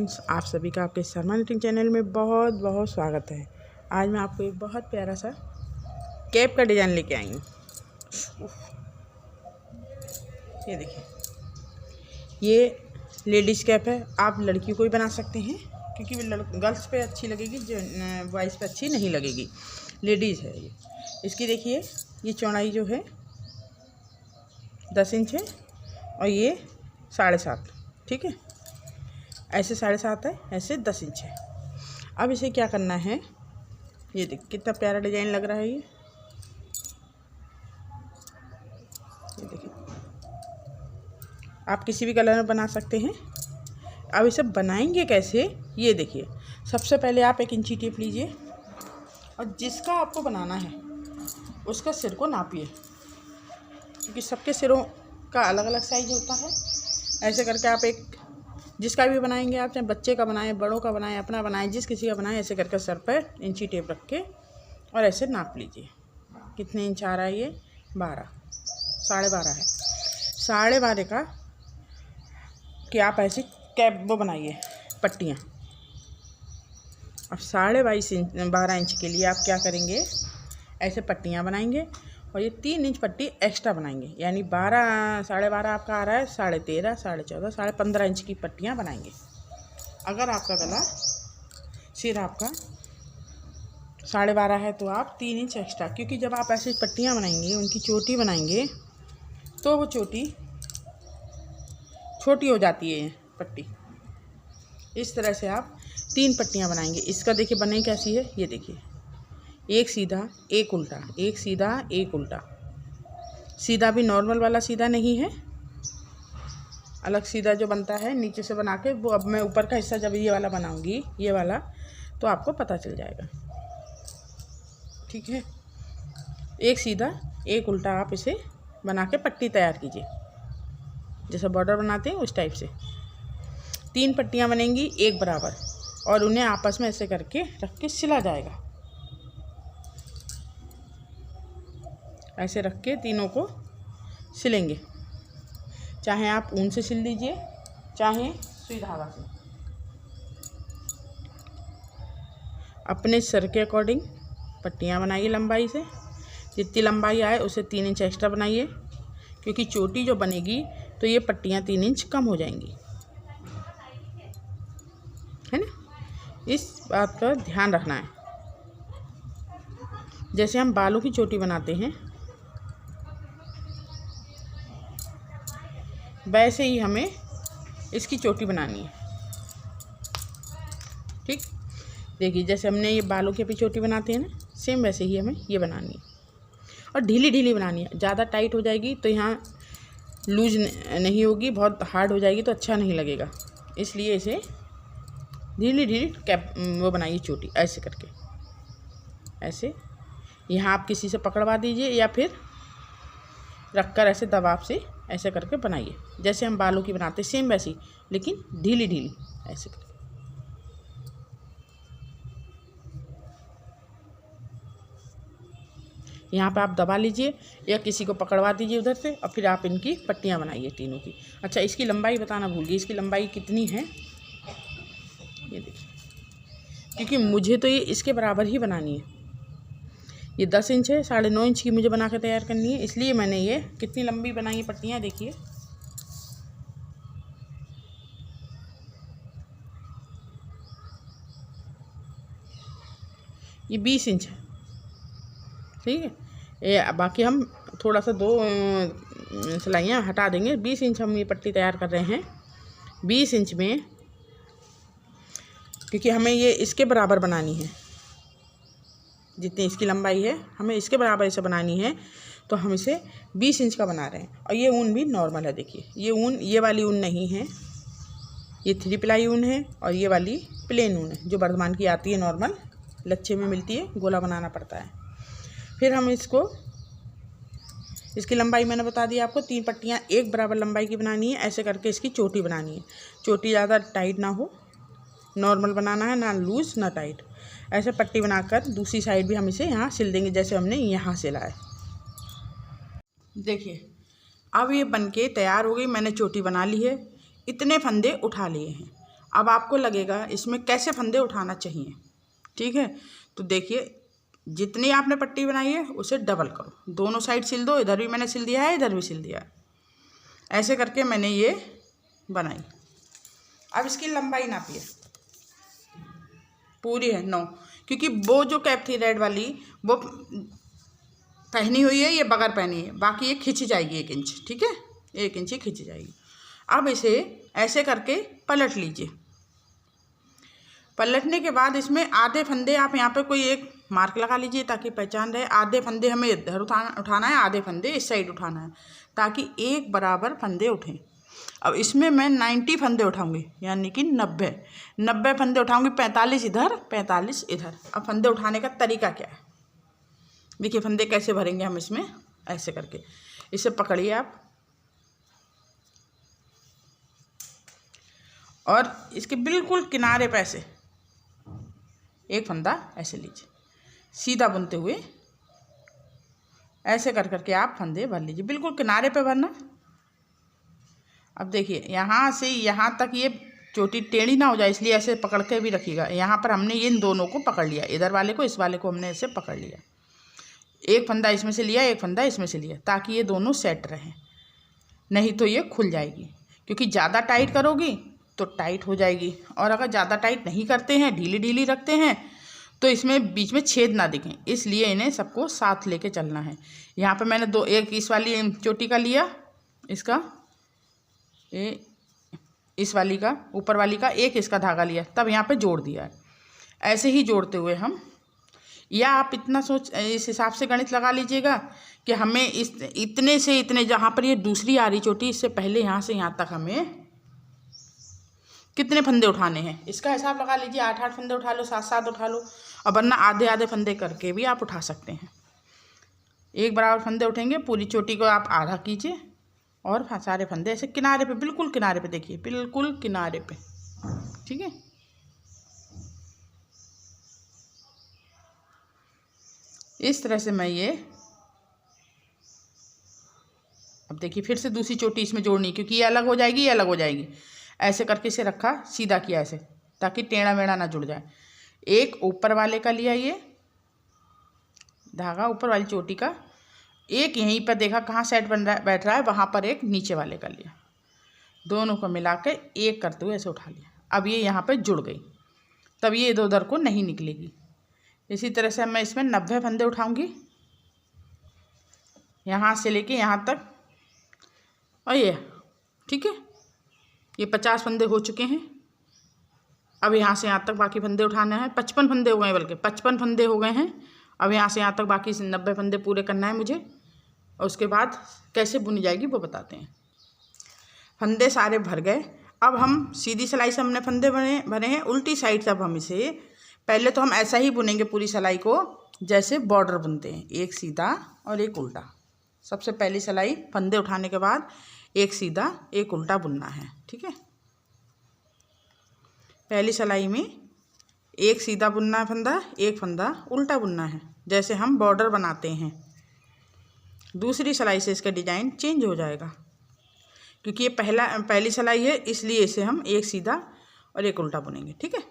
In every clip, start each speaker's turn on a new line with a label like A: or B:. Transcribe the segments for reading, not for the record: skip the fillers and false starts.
A: Friends, आप सभी का आपके शर्मा निटिंग चैनल में बहुत बहुत स्वागत है। आज मैं आपको एक बहुत प्यारा सा कैप का डिज़ाइन लेके आई हूँ। ये देखिए, ये लेडीज़ कैप है। आप लड़कियों को भी बना सकते हैं क्योंकि गर्ल्स पे अच्छी लगेगी, जो बॉयज़ पे अच्छी नहीं लगेगी। लेडीज़ है ये। इसकी देखिए, ये चौड़ाई जो है 10 इंच है और ये 7.5, ठीक है। ऐसे 7.5 है, ऐसे 10 इंच है। अब इसे क्या करना है, ये देख कितना प्यारा डिज़ाइन लग रहा है। ये देखिए, आप किसी भी कलर में बना सकते हैं। अब इसे बनाएंगे कैसे, ये देखिए। सबसे पहले आप 1 इंची टेप लीजिए और जिसका आपको बनाना है उसका सिर को नापिए, क्योंकि सबके सिरों का अलग अलग साइज होता है। ऐसे करके आप जिसका भी बनाएंगे, आप चाहे बच्चे का बनाएं, बड़ों का बनाएं, अपना बनाएं, जिस किसी का बनाएं, ऐसे करके सर पर इंची टेप रख के और ऐसे नाप लीजिए। कितने इंच आ रहा है ये? 12, 12.5 है। 12.5 का कि आप ऐसी कैप वो बनाइए, पट्टियाँ। अब 12.5 इंच के लिए आप क्या करेंगे, ऐसे पट्टियाँ बनाएंगे और ये 3 इंच पट्टी एक्स्ट्रा बनाएंगे, यानी 12.5 आपका आ रहा है 13.5, 14.5, 15.5 इंच की पट्टियाँ बनाएंगे। अगर आपका गला सिर आपका 12.5 है तो आप 3 इंच एक्स्ट्रा, क्योंकि जब आप ऐसी पट्टियाँ बनाएंगे, उनकी चोटी बनाएंगे तो वो चोटी छोटी हो जाती है पट्टी। इस तरह से आप 3 पट्टियाँ बनाएंगे। इसका देखिए बनाई कैसी है, ये देखिए, एक सीधा एक उल्टा, एक सीधा एक उल्टा। सीधा भी नॉर्मल वाला सीधा नहीं है, अलग सीधा जो बनता है नीचे से बना के, वो अब मैं ऊपर का हिस्सा जब ये वाला बनाऊंगी, ये वाला, तो आपको पता चल जाएगा, ठीक है। एक सीधा एक उल्टा आप इसे बना के पट्टी तैयार कीजिए, जैसे बॉर्डर बनाते हैं उस टाइप से। 3 पट्टियाँ बनेंगी एक बराबर और उन्हें आपस में ऐसे करके रख के सिला जाएगा। ऐसे रख के तीनों को सिलेंगे, चाहे आप ऊन से सिल लीजिए, चाहे सुई धागा से। अपने सर के अकॉर्डिंग पट्टियाँ बनाइए लंबाई से, जितनी लंबाई आए उससे 3 इंच एक्स्ट्रा बनाइए, क्योंकि चोटी जो बनेगी तो ये पट्टियाँ 3 इंच कम हो जाएंगी, है ना। इस बात का ध्यान रखना है। जैसे हम बालों की चोटी बनाते हैं, वैसे ही हमें इसकी चोटी बनानी है, ठीक। देखिए, जैसे हमने ये बालों की भी चोटी बनाते हैं ना, सेम वैसे ही हमें ये बनानी है। और ढीली ढीली बनानी है। ज़्यादा टाइट हो जाएगी तो यहाँ लूज नहीं होगी, बहुत हार्ड हो जाएगी तो अच्छा नहीं लगेगा। इसलिए इसे ढीली ढीली कैप वो बनाइए चोटी, ऐसे करके। ऐसे यहाँ आप किसी से पकड़वा दीजिए या फिर रखकर ऐसे दबाव से ऐसे करके बनाइए, जैसे हम बालों की बनाते हैं सेम वैसी, लेकिन ढीली ढीली ऐसे करके। यहाँ पे आप दबा लीजिए या किसी को पकड़वा दीजिए उधर से, और फिर आप इनकी पट्टियाँ बनाइए तीनों की। अच्छा, इसकी लंबाई बताना भूल गई, इसकी लंबाई कितनी है ये देखिए, क्योंकि मुझे तो ये इसके बराबर ही बनानी है। ये 10 इंच है, 9.5 इंच की मुझे बना के तैयार करनी है, इसलिए मैंने ये कितनी लंबी बनाई है पट्टियाँ, देखिए। ये 20 इंच है, ठीक है। ये बाकी हम थोड़ा सा 2 सिलाइयाँ हटा देंगे। 20 इंच हम ये पट्टी तैयार कर रहे हैं। 20 इंच में, क्योंकि हमें ये इसके बराबर बनानी है, जितनी इसकी लंबाई है हमें इसके बराबर इसे बनानी है, तो हम इसे 20 इंच का बना रहे हैं। और ये ऊन भी नॉर्मल है, देखिए। ये ऊन, ये वाली ऊन नहीं है, ये 3 प्लाई ऊन है, और ये वाली प्लेन ऊन है जो वर्धमान की आती है, नॉर्मल लच्छे में मिलती है, गोला बनाना पड़ता है। फिर हम इसकी लंबाई मैंने बता दी आपको, 3 पट्टियाँ एक बराबर लंबाई की बनानी है। ऐसे करके इसकी चोटी बनानी है। चोटी ज़्यादा टाइट ना हो, नॉर्मल बनाना है, ना लूज ना टाइट। ऐसे पट्टी बनाकर दूसरी साइड भी हम इसे यहाँ सिल देंगे, जैसे हमने यहाँ सिला है। देखिए, अब ये बनके तैयार हो गई। मैंने चोटी बना ली है, इतने फंदे उठा लिए हैं। अब आपको लगेगा इसमें कैसे फंदे उठाना चाहिए, ठीक है। तो देखिए, जितनी आपने पट्टी बनाई है उसे डबल करो, दोनों साइड सिल दो। इधर भी मैंने सिल दिया है, इधर भी सिल दिया है। ऐसे करके मैंने ये बनाई। अब इसकी लंबाई नापिए, पूरी है 9, क्योंकि वो जो कैप थी रेड वाली वो पहनी हुई है, ये बगैर पहनी है, बाकी ये खिंच जाएगी 1 इंच, ठीक है, 1 इंच ही खिंच जाएगी। अब इसे ऐसे करके पलट लीजिए। पलटने के बाद इसमें आधे फंदे आप यहाँ पे कोई एक मार्क लगा लीजिए ताकि पहचान रहे। आधे फंदे हमें इधर उठाना है, आधे फंदे इस साइड उठाना है, ताकि एक बराबर फंदे उठें। अब इसमें मैं 90 फंदे उठाऊंगी, यानी कि 90 फंदे उठाऊंगी। 45 इधर, 45 इधर। अब फंदे उठाने का तरीका क्या है, देखिए फंदे कैसे भरेंगे हम इसमें। ऐसे करके इसे पकड़िए आप, और इसके बिल्कुल किनारे पे ऐसे एक फंदा ऐसे लीजिए, सीधा बुनते हुए ऐसे कर करके आप फंदे भर लीजिए, बिल्कुल किनारे पे भरना। अब देखिए यहाँ से यहाँ तक ये चोटी टेढ़ी ना हो जाए, इसलिए ऐसे पकड़ के भी रखिएगा। यहाँ पर हमने इन दोनों को पकड़ लिया, इधर वाले को, इस वाले को हमने ऐसे पकड़ लिया। एक फंदा इसमें से लिया, एक फंदा इसमें से लिया, ताकि ये दोनों सेट रहें, नहीं तो ये खुल जाएगी। क्योंकि ज़्यादा टाइट करोगी तो टाइट हो जाएगी, और अगर ज़्यादा टाइट नहीं करते हैं, ढीली ढीली रखते हैं, तो इसमें बीच में छेद ना दिखें। इसलिए इन्हें सबको साथ लेके चलना है। यहाँ पे मैंने एक इस वाली चोटी का लिया, इसका इस वाली का, ऊपर वाली का, एक इसका धागा लिया, तब यहाँ पे जोड़ दिया है। ऐसे ही जोड़ते हुए हम, या आप इतना इस हिसाब से गणित लगा लीजिएगा कि हमें इतने से इतने, जहाँ पर ये दूसरी आ रही चोटी, इससे पहले यहाँ से यहाँ तक हमें कितने फंदे उठाने हैं, इसका हिसाब लगा लीजिए। 8-8 फंदे उठा लो, 7-7 उठा लो, और वरना आधे आधे फंदे करके भी आप उठा सकते हैं। एक बराबर फंदे उठेंगे, पूरी चोटी को आप आधा कीजिए, और सारे फंदे ऐसे किनारे पे, बिल्कुल किनारे पे, देखिए बिल्कुल किनारे पे, ठीक है। इस तरह से मैं ये, अब देखिए फिर से दूसरी चोटी इसमें जोड़नी, क्योंकि ये अलग हो जाएगी, ये अलग हो जाएगी। ऐसे करके इसे रखा, सीधा किया ऐसे, ताकि टेढ़ा मेढ़ा ना जुड़ जाए। एक ऊपर वाले का लिया ये धागा, ऊपर वाली चोटी का, एक यहीं पर देखा कहाँ सेट बैठ रहा है, वहाँ पर एक नीचे वाले का लिया, दोनों को मिला के एक करते हुए ऐसे उठा लिया। अब ये यहाँ पर जुड़ गई, तब ये इधर उधर को नहीं निकलेगी। इसी तरह से मैं इसमें 90 फंदे उठाऊंगी, यहाँ से लेके यहाँ तक, और ये ठीक है, ये 50 फंदे हो चुके हैं। अब यहाँ से यहाँ तक बाकी फंदे उठाने हैं। 55 फंदे हो गए, बल्कि 55 फंदे हो गए हैं। अब यहाँ से यहाँ तक बाकी 90 फंदे पूरे करना है मुझे, और उसके बाद कैसे बुनी जाएगी वो बताते हैं। फंदे सारे भर गए। अब हम सीधी सिलाई से हमने फंदे भरे हैं, उल्टी साइड से अब हम इसे, पहले तो हम ऐसा ही बुनेंगे पूरी सिलाई को, जैसे बॉर्डर बुनते हैं, एक सीधा और एक उल्टा। सबसे पहली सिलाई फंदे उठाने के बाद एक सीधा एक उल्टा बुनना है, ठीक है। पहली सिलाई में एक सीधा बुनना है फंदा, एक फंदा उल्टा बुनना है, जैसे हम बॉर्डर बनाते हैं। दूसरी सिलाई से इसका डिजाइन चेंज हो जाएगा, क्योंकि ये पहली सिलाई है, इसलिए इसे हम एक सीधा और एक उल्टा बुनेंगे, ठीक है।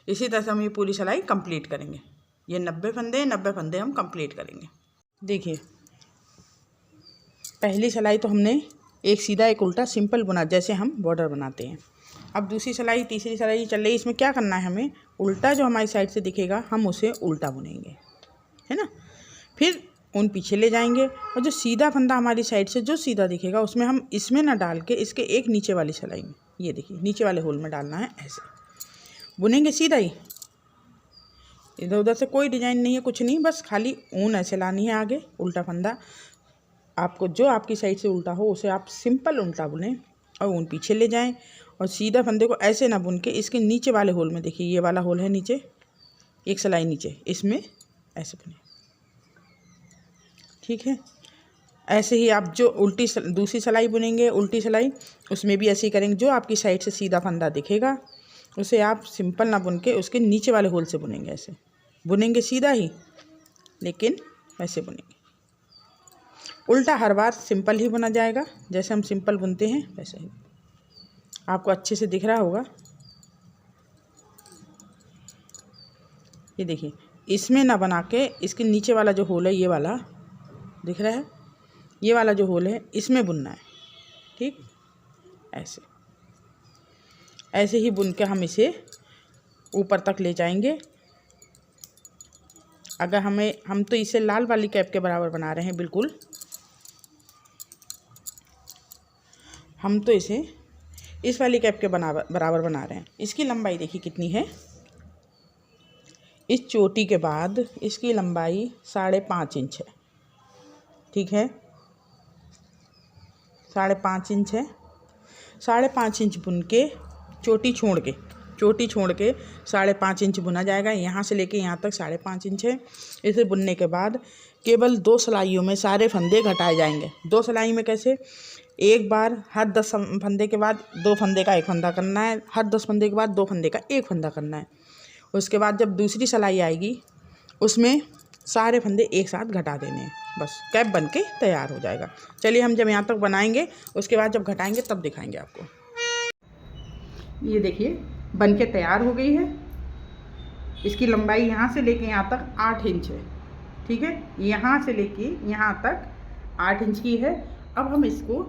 A: इसी तरह से हम ये पूरी सिलाई कंप्लीट करेंगे। ये 90 फंदे हम कंप्लीट करेंगे। देखिए पहली सिलाई तो हमने एक सीधा एक उल्टा सिंपल बुना, जैसे हम बॉर्डर बनाते हैं। अब दूसरी सिलाई, तीसरी सिलाई चल रही है। इसमें क्या करना है, हमें उल्टा जो हमारी साइड से दिखेगा हम उसे उल्टा बुनेंगे, है ना। फिर उन पीछे ले जाएंगे, और जो सीधा फंदा हमारी साइड से जो सीधा दिखेगा उसमें हम इसमें ना डाल के इसके एक नीचे वाली सिलाई में, ये देखिए नीचे वाले होल में डालना है। ऐसे बुनेंगे सीधा ही, इधर उधर से कोई डिजाइन नहीं है, कुछ नहीं, बस खाली ऊन ऐसे लानी है आगे। उल्टा फंदा आपको जो आपकी साइड से उल्टा हो उसे आप सिंपल उल्टा बुनें, और ऊन पीछे ले जाएं, और सीधा फंदे को ऐसे ना बुन के इसके नीचे वाले होल में, देखिए ये वाला होल है नीचे, एक सिलाई नीचे, इसमें ऐसे बुने, ठीक है। ऐसे ही आप जो दूसरी सिलाई बुनेंगे, उल्टी सिलाई, उसमें भी ऐसे ही करेंगे। जो आपकी साइड से सीधा फंदा दिखेगा उसे आप सिंपल ना बुन के उसके नीचे वाले होल से बुनेंगे। ऐसे बुनेंगे सीधा ही, लेकिन ऐसे बुनेंगे। उल्टा हर बार सिंपल ही बुना जाएगा, जैसे हम सिंपल बुनते हैं वैसे ही। आपको अच्छे से दिख रहा होगा, ये देखिए, इसमें ना बना के इसके नीचे वाला जो होल है, ये वाला दिख रहा है, ये वाला जो होल है इसमें बुनना है। ठीक, ऐसे ऐसे ही बुन के हम इसे ऊपर तक ले जाएंगे। अगर हम तो इसे लाल वाली कैप के बराबर बना रहे हैं, बिल्कुल हम तो इसे इस वाली कैप के बराबर बना रहे हैं। इसकी लंबाई देखिए कितनी है। इस चोटी के बाद इसकी लंबाई 5.5 इंच है। ठीक है, 5.5 इंच है। 5.5 इंच बुन के चोटी छोड़ के 5.5 इंच बुना जाएगा। यहाँ से लेके यहाँ तक 5.5 इंच है। इसे बुनने के बाद केवल 2 सिलाइयों में सारे फंदे घटाए जाएंगे। 2 सिलाई में कैसे? एक बार हर 10 फंदे के बाद 2 फंदे का 1 फंदा करना है, हर 10 फंदे के बाद 2 फंदे का 1 फंदा करना है। उसके बाद जब दूसरी सिलाई आएगी उसमें सारे फंदे एक साथ घटा देने हैं, बस कैप बन के तैयार हो जाएगा। चलिए हम जब यहाँ तक बनाएंगे उसके बाद जब घटाएंगे तब दिखाएंगे आपको। ये देखिए बन के तैयार हो गई है। इसकी लंबाई यहाँ से लेके यहाँ तक 8 इंच है। ठीक है, यहाँ से लेके यहाँ तक 8 इंच की है। अब हम इसको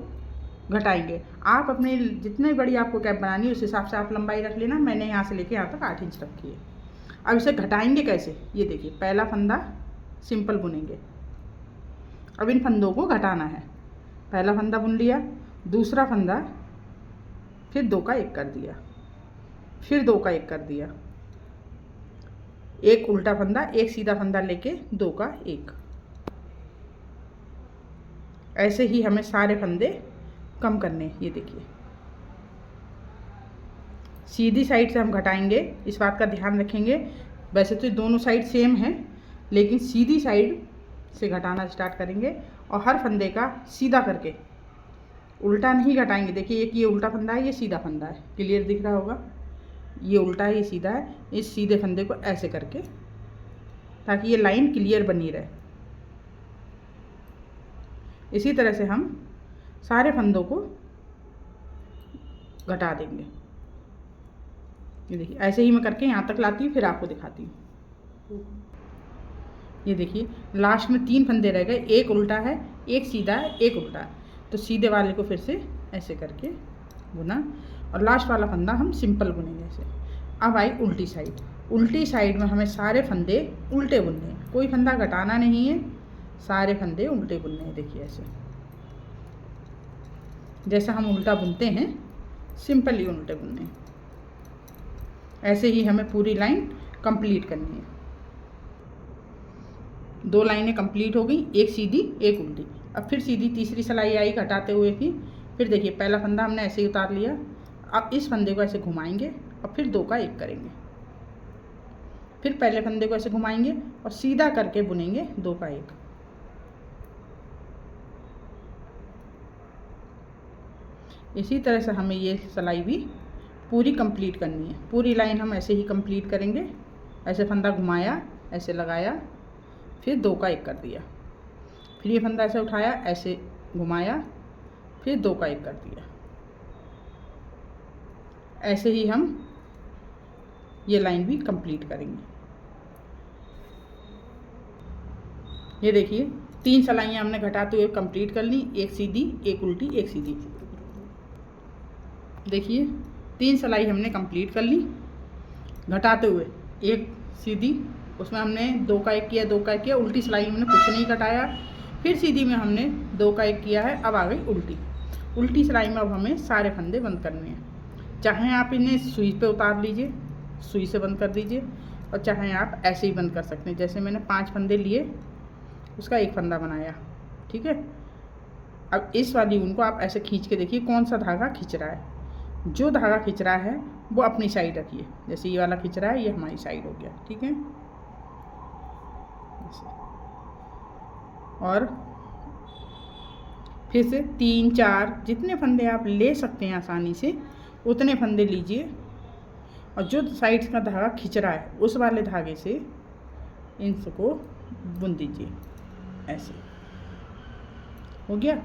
A: घटाएंगे। आप अपने जितने बड़ी आपको कैप बनानी है उस हिसाब से आप लंबाई रख लेना। मैंने यहाँ से लेके यहाँ तक 8 इंच रखी है। अब इसे घटाएंगे कैसे? ये देखिए, पहला फंदा सिंपल बुनेंगे। अब इन फंदों को घटाना है। पहला फंदा बुन लिया, दूसरा फंदा, फिर 2 का 1 कर दिया, फिर 2 का 1 कर दिया, एक उल्टा फंदा, एक सीधा फंदा लेके 2 का 1। ऐसे ही हमें सारे फंदे कम करने। ये देखिए, सीधी साइड से हम घटाएंगे, इस बात का ध्यान रखेंगे। वैसे तो दोनों साइड सेम है, लेकिन सीधी साइड से घटाना स्टार्ट करेंगे और हर फंदे का सीधा करके, उल्टा नहीं घटाएंगे। देखिए, एक ये उल्टा फंदा है, ये सीधा फंदा है, क्लियर दिख रहा होगा। ये उल्टा है, ये सीधा है। इस सीधे फंदे को ऐसे करके, ताकि ये लाइन क्लियर बनी रहे। इसी तरह से हम सारे फंदों को घटा देंगे। ये देखिए, ऐसे ही मैं करके यहाँ तक लाती हूँ, फिर आपको दिखाती हूँ। ये देखिए, लास्ट में 3 फंदे रह गए, एक उल्टा है, एक सीधा है, एक उल्टा है। तो सीधे वाले को फिर से ऐसे करके बुना और लास्ट वाला फंदा हम सिंपल बुनेंगे ऐसे। अब आई उल्टी साइड। उल्टी साइड में हमें सारे फंदे उल्टे बुनने हैं, कोई फंदा घटाना नहीं है, सारे फंदे उल्टे बुनने हैं। देखिए, ऐसे जैसा हम उल्टा बुनते हैं सिंपली उल्टे बुनने हैं। ऐसे ही हमें पूरी लाइन कंप्लीट करनी है। 2 लाइनें कंप्लीट हो गई, एक सीधी एक उल्टी। अब फिर सीधी तीसरी सिलाई आई घटाते हुए की। फिर देखिए, पहला फंदा हमने ऐसे ही उतार लिया। अब इस फंदे को ऐसे घुमाएंगे और फिर 2 का 1 करेंगे। फिर पहले फंदे को ऐसे घुमाएंगे और सीधा करके बुनेंगे 2 का 1। इसी तरह से हमें ये सिलाई भी पूरी कंप्लीट करनी है। पूरी लाइन हम ऐसे ही कंप्लीट करेंगे। ऐसे फंदा घुमाया, ऐसे लगाया, फिर 2 का 1 कर दिया, फिर ये फंदा ऐसे उठाया, ऐसे घुमाया, फिर 2 का 1 कर दिया। ऐसे ही हम ये लाइन भी कंप्लीट करेंगे। ये देखिए, 3 सिलाइयाँ हमने घटाते हुए कंप्लीट कर ली, एक सीधी, एक उल्टी, एक सीधी। देखिए, 3 सिलाई हमने कंप्लीट कर ली घटाते हुए। एक सीधी, उसमें हमने 2 का 1 किया, 2 का 1 किया। उल्टी सिलाई में हमने कुछ नहीं घटाया। फिर सीधी में हमने 2 का 1 किया है। अब आ गई उल्टी। उल्टी सिलाई में अब हमें सारे फंदे बंद करने हैं। चाहे आप इन्हें सुई पे उतार लीजिए, सुई से बंद कर दीजिए, और चाहे आप ऐसे ही बंद कर सकते हैं। जैसे मैंने 5 फंदे लिए, उसका 1 फंदा बनाया। ठीक है, अब इस वाली ऊन को आप ऐसे खींच के देखिए कौन सा धागा खींच रहा है। जो धागा खींच रहा है वो अपनी साइड रखिए। जैसे ये वाला खींच रहा है, ये हमारी साइड हो गया। ठीक है, और फिर से 3 4 जितने फंदे आप ले सकते हैं आसानी से उतने फंदे लीजिए, और जो साइड का धागा खींच रहा है उस वाले धागे से इन सबको बुन दीजिए। ऐसे हो गया।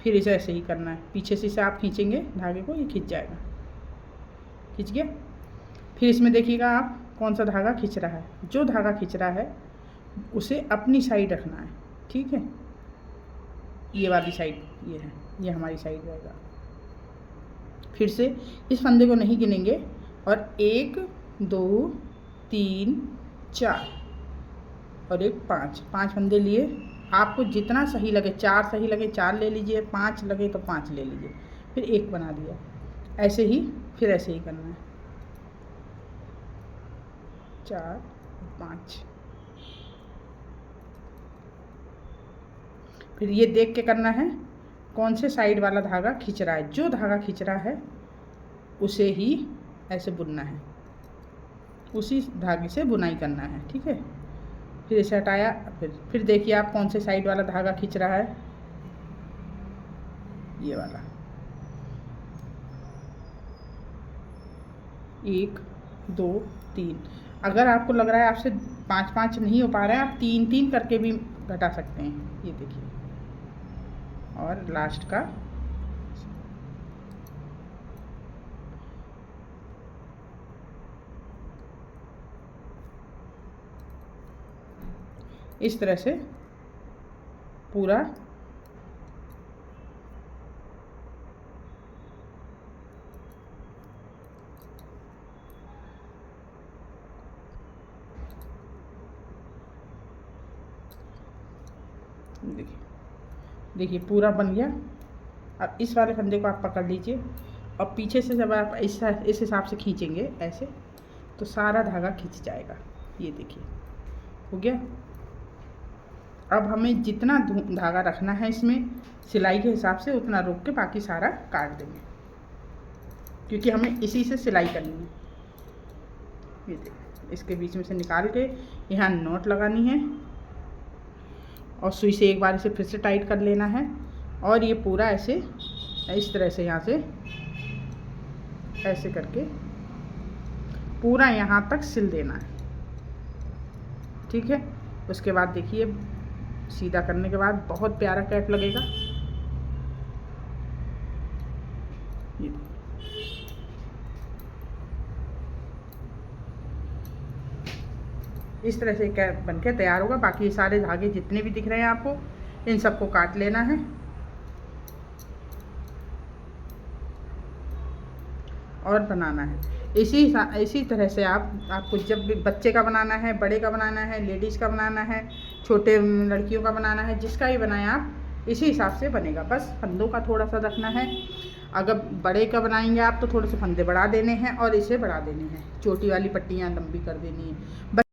A: फिर इसे ऐसे ही करना है। पीछे से इसे आप खींचेंगे धागे को, ये खींच जाएगा। खींच गया। फिर इसमें देखिएगा आप कौन सा धागा खींच रहा है। जो धागा खींच रहा है उसे अपनी साइड रखना है, ठीक है। ये वाली साइड ये है, ये हमारी साइड रहेगा। फिर से इस फंदे को नहीं गिनेंगे और 1 2 3 4 और एक 5 फंदे लिए। आपको जितना सही लगे, 4 सही लगे 4 ले लीजिए, 5 लगे तो 5 ले लीजिए। फिर 1 बना दिया। ऐसे ही फिर ऐसे ही करना है, 4 5। फिर ये देख के करना है कौन से साइड वाला धागा खींच रहा है। जो धागा खींच रहा है उसे ही ऐसे बुनना है, उसी धागे से बुनाई करना है, ठीक है। फिर इसे हटाया। फिर देखिए आप कौन से साइड वाला धागा खींच रहा है, ये वाला। 1 2 3। अगर आपको लग रहा है आपसे 5 5 नहीं हो पा रहा है, आप 3 3 करके भी घटा सकते हैं। ये देखिए, और लास्ट का इस तरह से पूरा देखिए पूरा बन गया। अब इस वाले फंदे को आप पकड़ लीजिए और पीछे से जब आप इस हिसाब से खींचेंगे ऐसे, तो सारा धागा खींच जाएगा। ये देखिए हो गया। अब हमें जितना धागा रखना है इसमें सिलाई के हिसाब से उतना रोक के बाकी सारा काट देंगे, क्योंकि हमें इसी से सिलाई करनी है। ये देखिए, इसके बीच में से निकाल के यहाँ नॉट लगानी है और सुई से एक बार इसे फिर से टाइट कर लेना है। और ये पूरा ऐसे इस तरह से यहाँ से ऐसे करके पूरा यहाँ तक सिल देना है, ठीक है। उसके बाद देखिए सीधा करने के बाद बहुत प्यारा कैप लगेगा। ये इस तरह से कैप बनके तैयार होगा। बाकी सारे धागे जितने भी दिख रहे हैं आपको, इन सबको काट लेना है और बनाना है। इसी तरह से आपको जब भी बच्चे का बनाना है, बड़े का बनाना है, लेडीज़ का बनाना है, छोटे लड़कियों का बनाना है, जिसका भी बनाएं आप इसी हिसाब से बनेगा। बस फंदों का थोड़ा सा रखना है। अगर बड़े का बनाएंगे आप तो थोड़े से फंदे बढ़ा देने हैं और इसे बढ़ा देने हैं, चोटी वाली पट्टियाँ लंबी कर देनी है।